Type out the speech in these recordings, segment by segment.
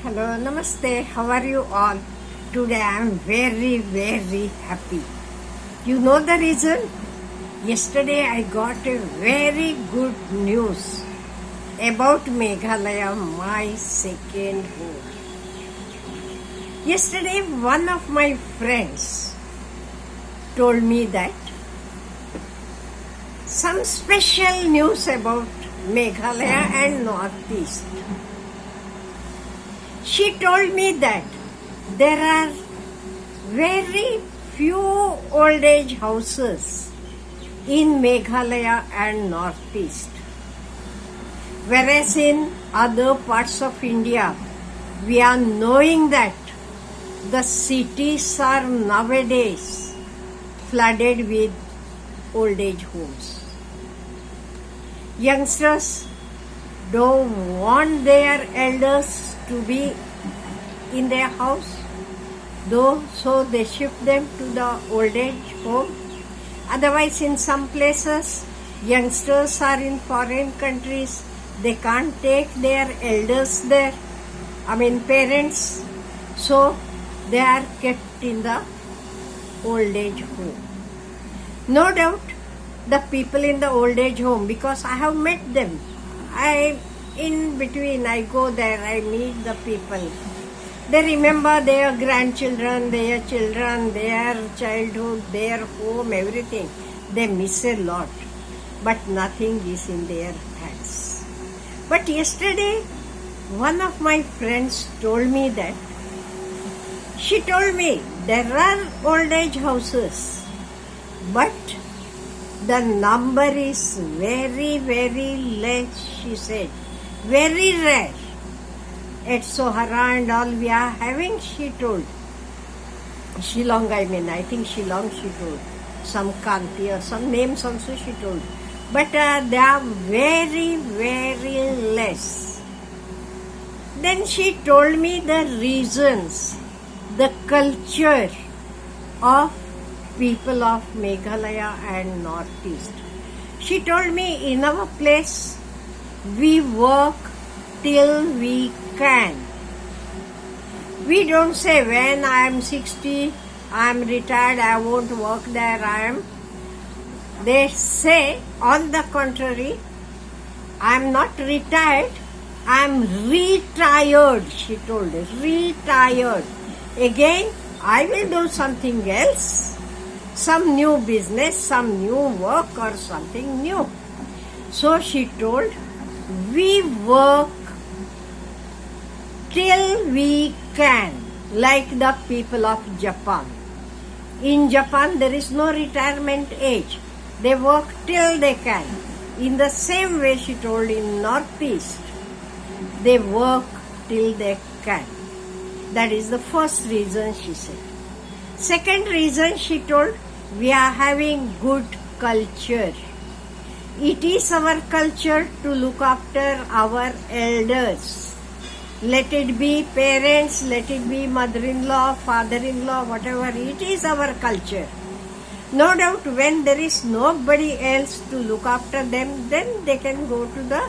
Hello, namaste. How are you all? Today I am very happy. You know the reason? Yesterday I got a very good news about Meghalaya, my second home. Yesterday one of my friends told me that some special news about Meghalaya and Northeast. She told me that there are very few old age houses in Meghalaya and Northeast, whereas in other parts of India we are knowing that the cities are nowadays flooded with old age homes. Youngsters don't want their elders to be in their house, so they shift them to the old age home. Otherwise, in some places, youngsters are in foreign countries, they can't take their elders there, parents, so they are kept in the old age home. No doubt, the people in the old age home, because I have met them, in between I go there, I meet the people. They remember their grandchildren, their children, their childhood, their home, everything. They miss a lot, but nothing is in their hands. But yesterday, one of my friends told me that, she told me there are old age houses, but the number is very less, she said. Very rare. At Sohara and all we are having, she told. Shillong, I think Shillong she told. Some Kanti or some names also she told. But they are very less. Then she told me the reasons, the culture of people of Meghalaya and Northeast. She told me in our place, we work till we can. We don't say when I am 60, I am retired, I won't work there, They say on the contrary, I am not retired, I am retired, she told us. Retired. Again, I will do something else, some new business, some new work or something new. So she told, we work till we can, like the people of Japan. In Japan, there is no retirement age. They work till they can. In the same way, she told, in Northeast, they work till they can. That is the first reason, she said. Second reason, she told, we are having good culture. It is our culture to look after our elders. Let it be parents, let it be mother-in-law, father-in-law, whatever. It is our culture. No doubt when there is nobody else to look after them, then they can go to the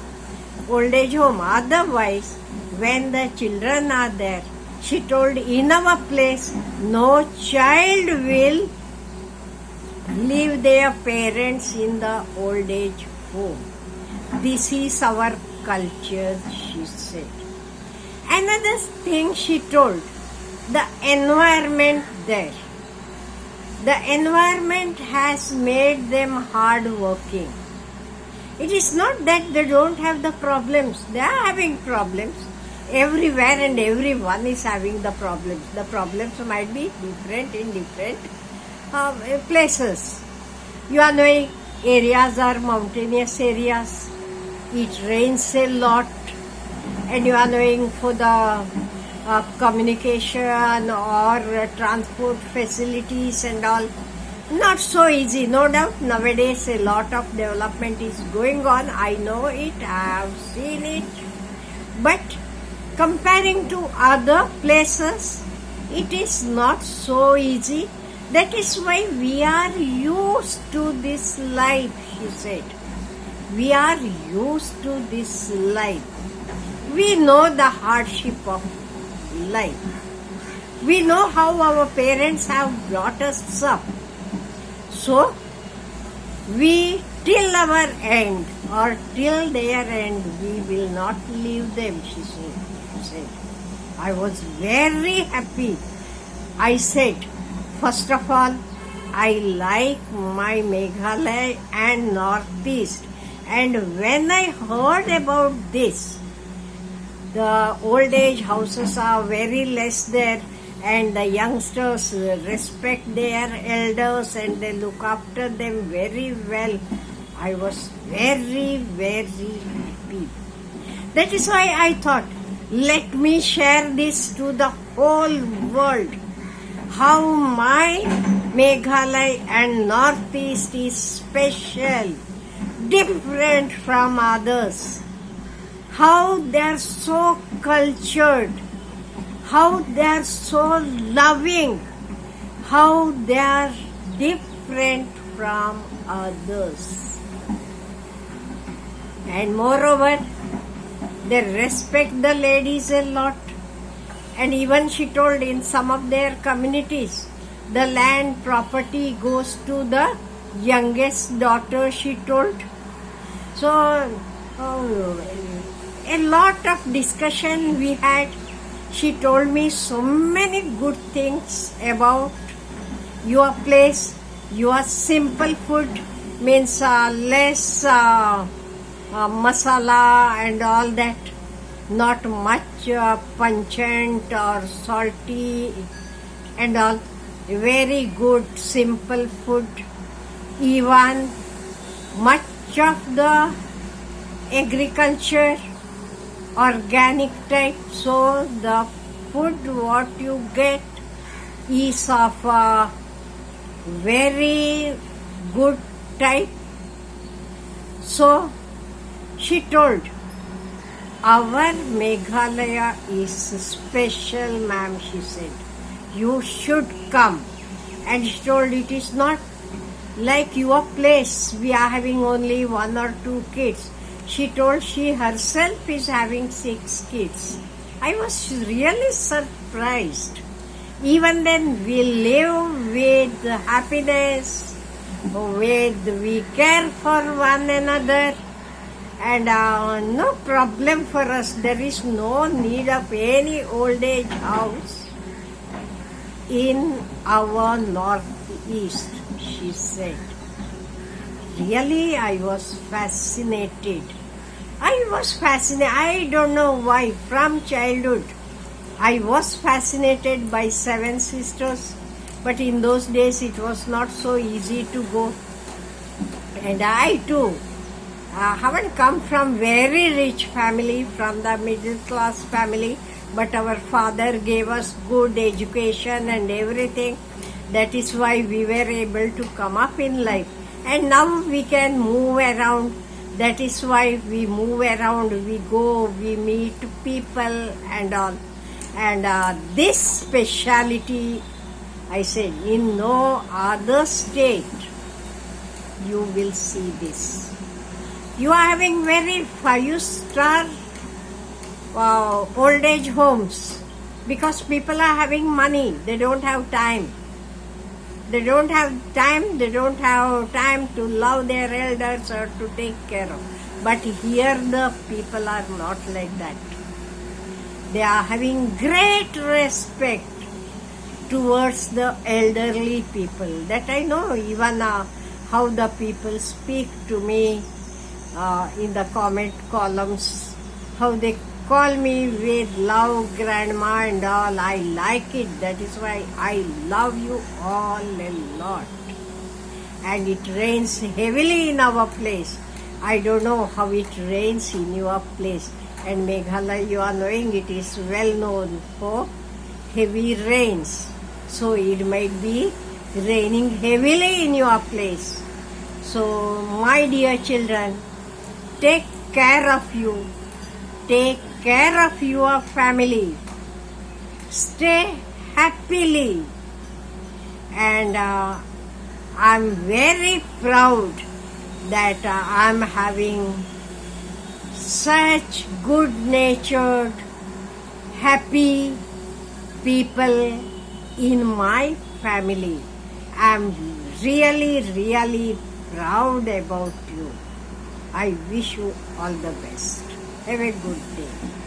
old age home. Otherwise, when the children are there, she told, in our place, no child will leave their parents in the old age home. This is our culture, she said. Another thing she told, the environment there. The environment has made them hard-working. It is not that they don't have the problems. They are having problems. Everywhere and everyone is having the problems. The problems might be different in different places. You are knowing areas are mountainous areas. It rains a lot, and you are knowing for the communication or transport facilities and all, not so easy. No doubt nowadays a lot of development is going on. I know it, I have seen it. But comparing to other places, it is not so easy. That is why we are used to this life, she said. We are used to this life. We know the hardship of life. We know how our parents have brought us up. So, we till our end or till their end, we will not leave them, she said. I was very happy. I said, first of all, I like my Meghalaya and Northeast. And when I heard about this, the old age houses are very less there, and the youngsters respect their elders and they look after them very well. I was very, very happy. That is why I thought, let me share this to the whole world. How my Meghalaya and Northeast is special, different from others. How they are so cultured, how they are so loving, how they are different from others. And moreover, they respect the ladies a lot. And even she told in some of their communities, the land property goes to the youngest daughter, she told. So, a lot of discussion we had. She told me so many good things about your place. Your simple food means less masala and all that. Not much pungent or salty and all. Very good simple food. Even much of the agriculture organic type, so the food what you get is of a very good type. So she told, our Meghalaya is special, ma'am, she said. You should come. And she told, it is not like your place. We are having only 1 or 2 kids. She told she herself is having 6 kids. I was really surprised. Even then we live with happiness, we care for one another, and no problem for us. There is no need of any old age house in our Northeast, she said. Really, I was fascinated. I don't know why. From childhood, I was fascinated by 7 sisters. But in those days, it was not so easy to go. And I too haven't come from very rich family, from the middle class family. But our father gave us good education and everything. That is why we were able to come up in life. And now we can move around. That is why we move around, we go, we meet people and all. And this speciality, I said, in no other state you will see this. You are having very 5-star old age homes because people are having money, they don't have time. They don't have time to love their elders or to take care of. But here the people are not like that. They are having great respect towards the elderly people. That I know, even how the people speak to me in the comment columns, how they call me with love, grandma and all. I like it. That is why I love you all a lot. And it rains heavily in our place. I don't know how it rains in your place. And Meghalaya, you are knowing, it is well known for heavy rains. So it might be raining heavily in your place. So my dear children, take care of you. Take care of your family. Stay happily. And I'm very proud that I'm having such good-natured, happy, people in my family. I'm really proud about you. I wish you all the best. Have a good day.